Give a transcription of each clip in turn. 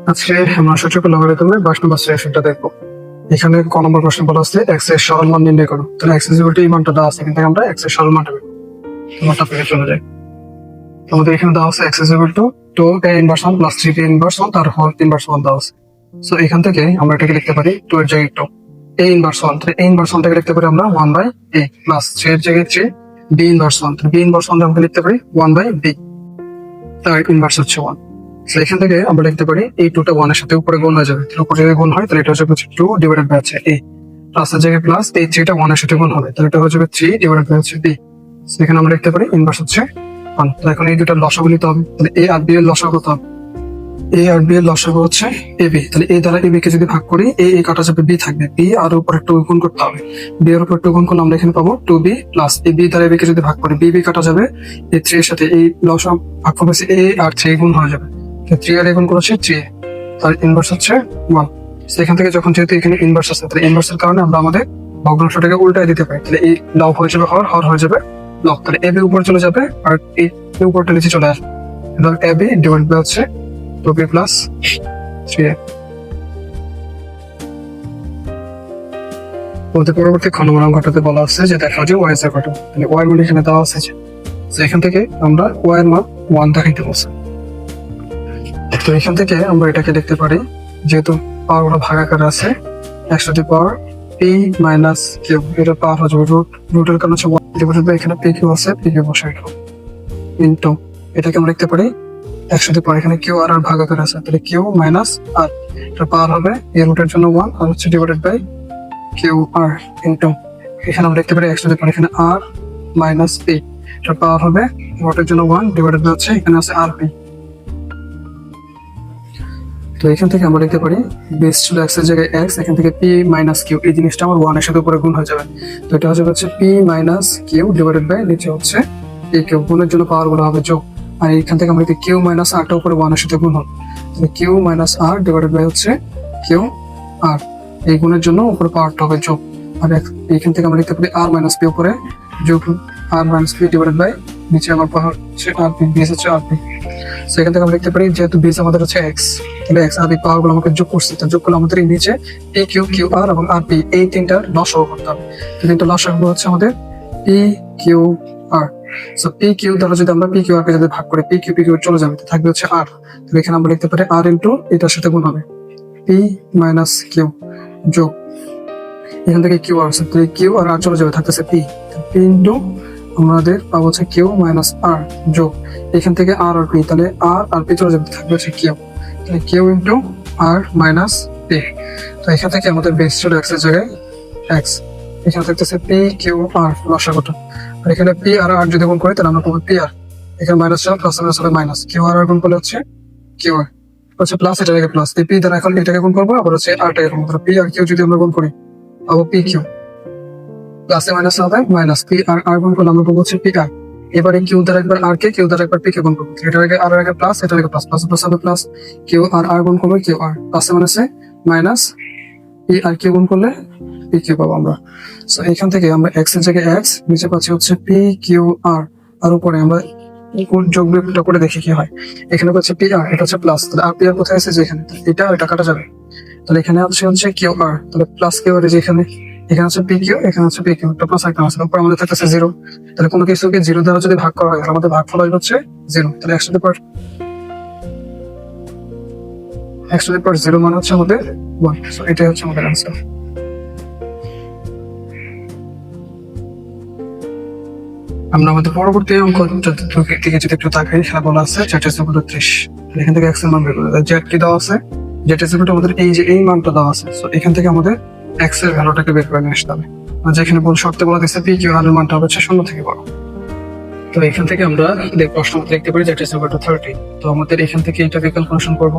আজকে আমরা সূচক লগারিদমের 22 নম্বর সেশনটা দেখবো। এখানে ক নম্বর প্রশ্ন বলা আছে এক্স এর সরল মান নির্ণয় করো। তাহলে এক্স ইকুয়াল টু এই মানটা দেওয়া আছে, এখান থেকে আমরা এক্স এর সরল মানটা বের করব। তোমারটা থেকে চলে যায়। আমাদের এখানে দেওয়া আছে x equal to 2 a inverse 1 plus 3 b inverse 1 তার হোল ইনভার্স 1 দেওয়া আছে। সো এখান থেকে আমরা এটাকে লিখতে পারি 2 এর জায়গায় 2 a ইনভার্স 1, তাহলে a ইনভার্স 1 টাকে লিখতে পারি আমরা 1 বাই a প্লাস 3 এর জায়গায় 3 b ইনভার্স 1, তাহলে b ইনভার্স 1 আমরা লিখতে পারি 1 বাই b, তার ইনভার্স হচ্ছে 1। তো এখান থেকে আমরা লিখতে পারি এই 2টা 1 এর সাথে উপরে গুণ হয়ে যাবে, তাহলে উপরে যদি গুণ হয় তাহলে এটা হচ্ছে 2 ডিভাইডেড বাই আছে a প্লাস এর জায়গায় প্লাস এই 3টা 1 এর সাথে গুণ হবে, তাহলে এটা হচ্ছে 3 ডিভাইডেড বাই হচ্ছে b। তো এখানে আমরা লিখতে পারি ইনভার্স হচ্ছে 1। তো এখন এই দুটো লসাগু নিতে হবে, তাহলে a আর b এর লসাগু কত হবে? a আর b এর লসাগু হচ্ছে ab, তাহলে a দ্বারা ab কে যদি ভাগ করি a কাটা যাবে b থাকবে, b আর উপরে 2 গুণ করতে হবে, b এর উপর 2 গুণ করলে আমরা এখানে পাবো 2b প্লাস ab দ্বারা ab কে যদি ভাগ করি b কাটা যাবে এই 3 এর সাথে, এই লসাগু ভাগ করবে a আর 3 গুণ হয়ে যাবে, 3 আর গুণ করেছে 3, তার ইনভার্স হচ্ছে 1। সেখান থেকে যখন যেহেতু এখানে ইনভার্স আছে, তাহলে ইনভার্সের কারণে আমরা আমাদের ভগ্নাংশটাকে উল্টায় দিতে পারি, তাহলে এই লব হয়ে যাবে হর, হর হয়ে যাবে লব, তাহলে ab উপরে চলে যাবে আর এই উপরটা নিচে চলে আসবে, এবং ab ডিভাইড বাই হচ্ছে 2b প্লাস 3a। বলতে পরবর্তী ক্ষণমান ঘটাতে বলা আছে যে দেখা যে y এর ঘটনা, তাহলে y মানে এখানে দেওয়া আছে যে এখান থেকে আমরা y এর মান 1 দেখাইতে বলছে। তো এখান থেকে আমরা এটাকে দেখতে পারি যেহেতু পাওয়ার গুলো ভাগাকার আছে x two the power p minus q, এটা পাওয়ার হচ্ছে রুটের কারণে হচ্ছে 1 ডিভাইডেড বাই এখানে pq আছে, pq বসাই দাও ইনটু এটাকে আমরা লিখতে পারি x টু দি পাওয়ার এখানে q আর আর ভাগাকার আছে, তাহলে q মাইনাস r, এটা পাওয়ার হবে এই রুটের জন্য 1 আর হচ্ছে divided by q r into এখানে আমরা লিখতে পারি x টু দি পাওয়ার এখানে r মাইনাস p, এটা পাওয়ার হবে রুটের জন্য 1 ডিভাইডেড বাই হচ্ছে এখানে আছে rp। তো এখান থেকে আমরা লিখতে পারি বেস ছিল x এর জায়গায় x, এখান থেকে p মাইনাস q, এই জিনিসটা আমার 1 এর সাথে উপরে গুণ হয়ে যাবে, তো এটা হচ্ছে p minus q divided by নিচে হচ্ছে p q, গুণের জন্য পাওয়ার গুলো হবে যোগ, আর এখান থেকে আমরা লিখি q মাইনাস r টা উপরে 1 এর সাথে গুণ হবে, তাহলে q minus r divided by হচ্ছে q r, এই গুণের জন্য উপরে পাওয়ারটা হবে যোগ, আর এখান থেকে আমরা লিখতে পারি r মাইনাস p উপরে যোগ r minus p divided by নিচে আমার পাওয়ার হচ্ছে rp, বেস হচ্ছে rp। সেখান থেকে আমরা লিখতে পারি যেহেতু বেস আমাদের হচ্ছে x, তাহলে x আর এই পাওয়ার গুলো আমাকে যোগ করছে, তো যোগ করলে আমাদের এই নিচে p q q r এবং rp এই তিনটার লসাগু করতে হবে, তো কিন্তু লসাগু হচ্ছে আমাদের p q r। So p q দ্বারা যদি আমরা p q r কে যদি ভাগ করি p q চলে যাবে, তো থাকবে হচ্ছে r, তাহলে এখানে আমরা লিখতে পারি r ইনটু এটার সাথে গুণ হবে p মাইনাস q যোগ এখান থেকে q r আছে, তাহলে q আর r চলে যাবে, থাকতেছে p ইনটু আমাদের পাবো হচ্ছে q মাইনাস r যোগ এখান থেকে r আর p, তাহলে r আর p চলে যাবে, থাকবে হচ্ছে q, তাহলে q into r minus p। তো এখান থেকে আমাদের বেস ছিল x এর জায়গায় x, এখানে থাকতেছে p q r লসাগুটা, আর এখানে p আর r যদি গুণ করি তাহলে আমরা পাবো p r, এখানে মাইনাস ছিল প্লাস হবে মাইনাস, q আর r গুণ করলে হচ্ছে q r হচ্ছে প্লাস, এটা থেকে প্লাস p দ্বারা এখন এটাকে গুণ করবো, আবার হচ্ছে r টাকে গুণ করবো, p আর q যদি আমরা গুণ করি পাবো p q প্লাসে মাইনাস হবে মাইনাস, p আর r গুণ করলে আমরা পাবো হচ্ছে p r, এবারে q দ্বারা একবার r কে q দ্বারা একবার p কে গুণ করবো, এটার আগে r এর আগে প্লাস, এটার আগে প্লাস, প্লাস প্লাস হবে প্লাস, q আর r গুণ করলে q r প্লাসে মাইনাসে মাইনাস, p আর q গুণ করলে p q পাবো আমরা। সো এখান থেকে আমরা x এর জায়গায় x, নিচে পাচ্ছি হচ্ছে p q r, আর উপরে আমরা যোগ বিয়োগটা করে দেখি কি হয়, এখানে পাচ্ছি p r, এটা হচ্ছে প্লাস, তাহলে r p r কোথায় আছে যে এখানে, এটা এটা কাটা যাবে, তাহলে এখানে হচ্ছে q r, তাহলে প্লাস q r যে এখানে হচ্ছে pq, এখানে হচ্ছে pq, একটা প্লাস একটা আছে, উপরে আমাদের থাকতেছে 0, তাহলে কোনো কিছুকে 0 দ্বারা যদি ভাগ করা হয় তাহলে আমাদের ভাগফল আসবে হচ্ছে 0, তাহলে x টু দি পাওয়ার 0 মানে হচ্ছে আমাদের 1। সো এটাই হচ্ছে আমাদের आंसर। আমরা আমাদের পরবর্তী অঙ্ক দিকে যদি একটু তাকাই, এখানে বলা আছে z is equal to 30, এখান থেকে x এর মান বের করতে হবে, z কি দেওয়া আছে, z is equal to আমাদের এই যে এই মানটা দেওয়া আছে, সো এখান থেকে আমাদের x এর ভ্যালুটাকে বের করে নিয়ে আসতে হবে, আর যেখানে শর্তে বলা দিচ্ছে p q r এর মানটা হচ্ছে 0 থেকে বড়। তো এখান থেকে আমরা প্রশ্ন লিখতে পারি z is equal to 30, তো আমাদের এখান থেকে এটাকে ক্যালকুলেশন করব,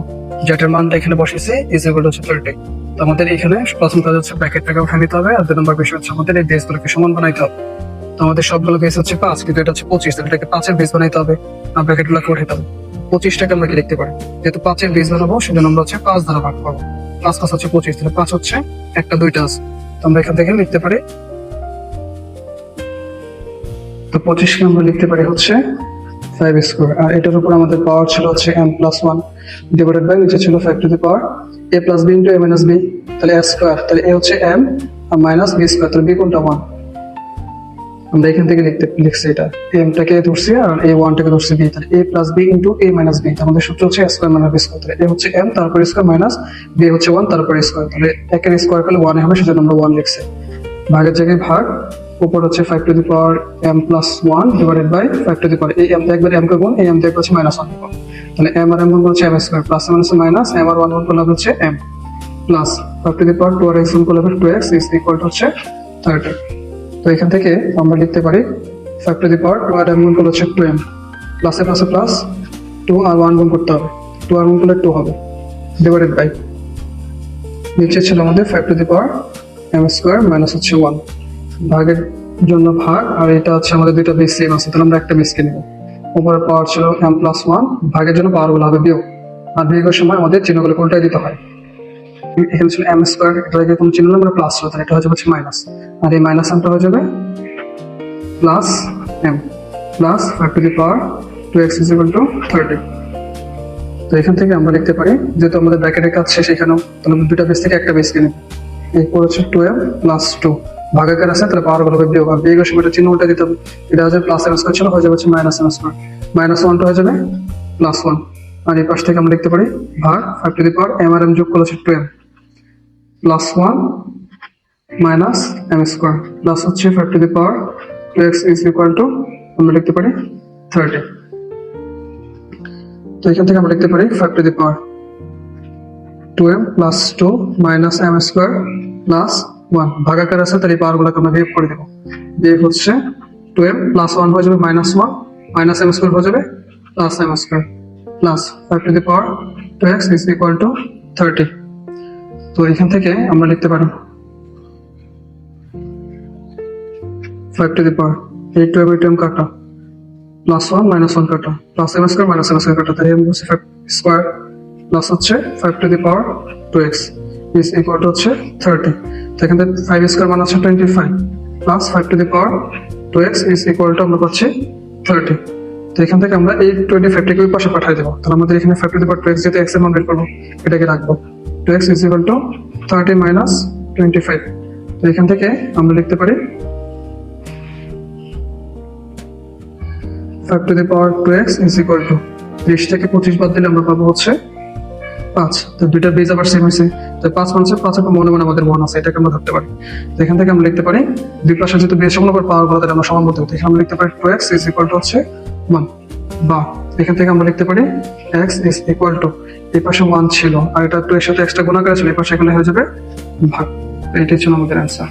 z এর মানটা এখানে বসিয়েছি is equal to 30, তো আমাদের এখানে প্রথম কাজ হচ্ছে ব্র্যাকেটটাকে উঠিয়ে নিতে হবে, আর 2 নম্বর বিষয় হচ্ছে আমাদের এই বেসগুলোকে সমান বানাইতে হবে, তো আমাদের সবগুলো বেস হচ্ছে 5, কিন্তু এটা হচ্ছে 25, তাহলে এটাকে 5 এর বেস বানাইতে হবে, আর ব্র্যাকেটগুলোকে উঠাইতে হবে, 25টাকে আমরা কি লিখতে পারি, যেহেতু 5 এর বেস বানাবো সেজন্য আমরা হচ্ছে 5 দ্বারা ভাগ করব, 5 5 হচ্ছে 25, তাহলে 5 হচ্ছে একটা 2টা আছে, তো আমরা এখান থেকে লিখতে পারি, তো 25 কে আমরা লিখতে পারি হচ্ছে 5 স্কয়ার, আর এটার উপর আমাদের পাওয়ার ছিল হচ্ছে m+1, ডিভাইডেড বাই নিচে ছিল 5 to the power a plus b into a minus b, তাহলে a স্কোয়ার, তাহলে a হচ্ছে m আর মাইনাস b স্কোয়ার, তাহলে b কোনটা 1, আমরা এখান থেকে লিখছি এটা m টাকে ধরছি আর a 1 টাকে ধরছি b, তাহলে a plus b into a minus b, আমাদের সূত্র হচ্ছে a square minus b square, তাহলে a হচ্ছে m তারপর স্কোয়ার মাইনাস b হচ্ছে 1 তারপর স্কোয়ার, তাহলে একের স্কোয়ার করলে 1 হবে, সেজন্য আমরা 1 লিখছি। ভাগের জায়গায় ভাগ, উপর হচ্ছে 5 to the power m plus 1 divided by 5 to the power এই m তে একবার m কে গুণ, এই m তে একবার হচ্ছে মাইনাস 1 গুণ, তাহলে m আর m গুণ হচ্ছে m square plus minus minus m আর 1 গুণ করলে হচ্ছে m plus 5 to the power 2 আর x গুণ করলে 2x ইজ ইকুয়াল টু হচ্ছে 30। তো এখান থেকে আমরা লিখতে পারি 5 to the power 2 R m গুণ করলে হচ্ছে 2m প্লাসে প্লাসে প্লাস 2 আর 1 গুণ করতে হবে, 2 আর গুণ করলে 2 হবে ডিভাইডেড বাই নিচে ছিল আমাদের 5 to the power m square minus হচ্ছে 1, ভাগের জন্য ভাগ, আর এটা হচ্ছে আমাদের দুইটা বেস সেম আছে, তাহলে আমরা একটা বেসকে নেব। উপরে পাওয়ার ছিল m প্লাস 1, ভাগের জন্য পাওয়ার গুলো হবে বিয়োগ, আর বিয়োগের সময় আমাদের চিহ্নগুলো কোনটাই দিতে হয়। এখানে ছিল m স্কয়ার, এটাকে কোনো চিহ্ন আমরা প্লাস ছিল, তাহলে এটা হয়ে যাবে মাইনাস, আর এই মাইনাস আমটা হয়ে যাবে plus m plus 5 to the power 2x is equal two 30। তো এখান থেকে আমরা লিখতে পারি, যেহেতু আমাদের ব্র্যাকেটের কাজ শেষ এখানেও, তাহলে দুইটা বেস থেকে একটা বেসকে নেব। এরপর হচ্ছে 2m প্লাস 2, ভাগাকার আছে তাহলে পাওয়ার গুলো বিয়োগ, আর বিয়োগের সময় চিহ্ন উল্টা দিতে হবে, এটা হচ্ছে প্লাস m স্কয়ার ছিল, হয়ে যাবে মাইনাস m স্কয়ার, মাইনাস 1 টা হয়ে যাবে প্লাস 1, আর এই পাশ থেকে আমরা লিখতে পারি ভাগ 5 টু দি পাওয়ার m আর m যোগ করলে হচ্ছে 2m plus 1 minus m square plus হচ্ছে 5 to the power 2x is equal to আমরা লিখতে পারি 30। তো এখান থেকে আমরা লিখতে পারি 5 to the power 2m plus 2 minus m square plus 1, ভাগাকার আছে তাহলে পাওয়ার গুলোকে আমরা বিয়োগ করে দেব, বিয়োগ হচ্ছে 2m প্লাস 1 হয়ে যাবে মাইনাস 1 মাইনাস m স্কয়ার হয়ে যাবে plus m square plus 5 to the power 2x is equal two 30। তো এখান থেকে আমরা লিখতে পারি 5 টু দি পাওয়ার এই 2m কাটা প্লাস 1 মাইনাস 1 কাটা plus m square minus m square কাটা, তাই আমরা হচ্ছে 5 স্কয়ার প্লাস হচ্ছে 5 to the power 2x is equal two হচ্ছে 30। তো এখান থেকে 5 স্কয়ার মানে হচ্ছে 25 plus 5 to the power 2x is equal to আমরা পাচ্ছি 30। তো এখান থেকে আমরা এই 25 টাকে ওই পাশে পাঠিয়ে দেবো, তাহলে আমাদের এখানে 5 টু দি পাওয়ার 2x যেটা x এর মান বের করবো এটাকে রাখবো, 2x is equal two 30 minus 25। তো এখান থেকে আমরা লিখতে পারি 5 to the power 2x is equal two 30 থেকে 25 বাদ দিলে আমরা পাবো হচ্ছে 5, তো দুইটা বেজ আবার সেম হয়েছে, তো 5 মানে 5 এর মনে মনে আমাদের 1 আছে, এটাকে আমরা ধরতে পারি। তো এখান থেকে আমরা লিখতে পারি দুই পাশে যেহেতু বেজ সমান করে পাওয়ার গুলো তাহলে আমরা সমান বলতে পারি, এখানে আমরা লিখতে পারি 2x ইজ ইকুয়াল টু হচ্ছে 1, বা এখান থেকে আমরা লিখতে পারি x ইজ ইকুয়াল টু এই পাশে 1 ছিল আর এটা 2 এর সাথে এক্সট্রা গুণাকার ছিল, এই পাশে এখানে হয়ে যাবে ভাগ। এটাই ছিল আমাদের অ্যান্সার।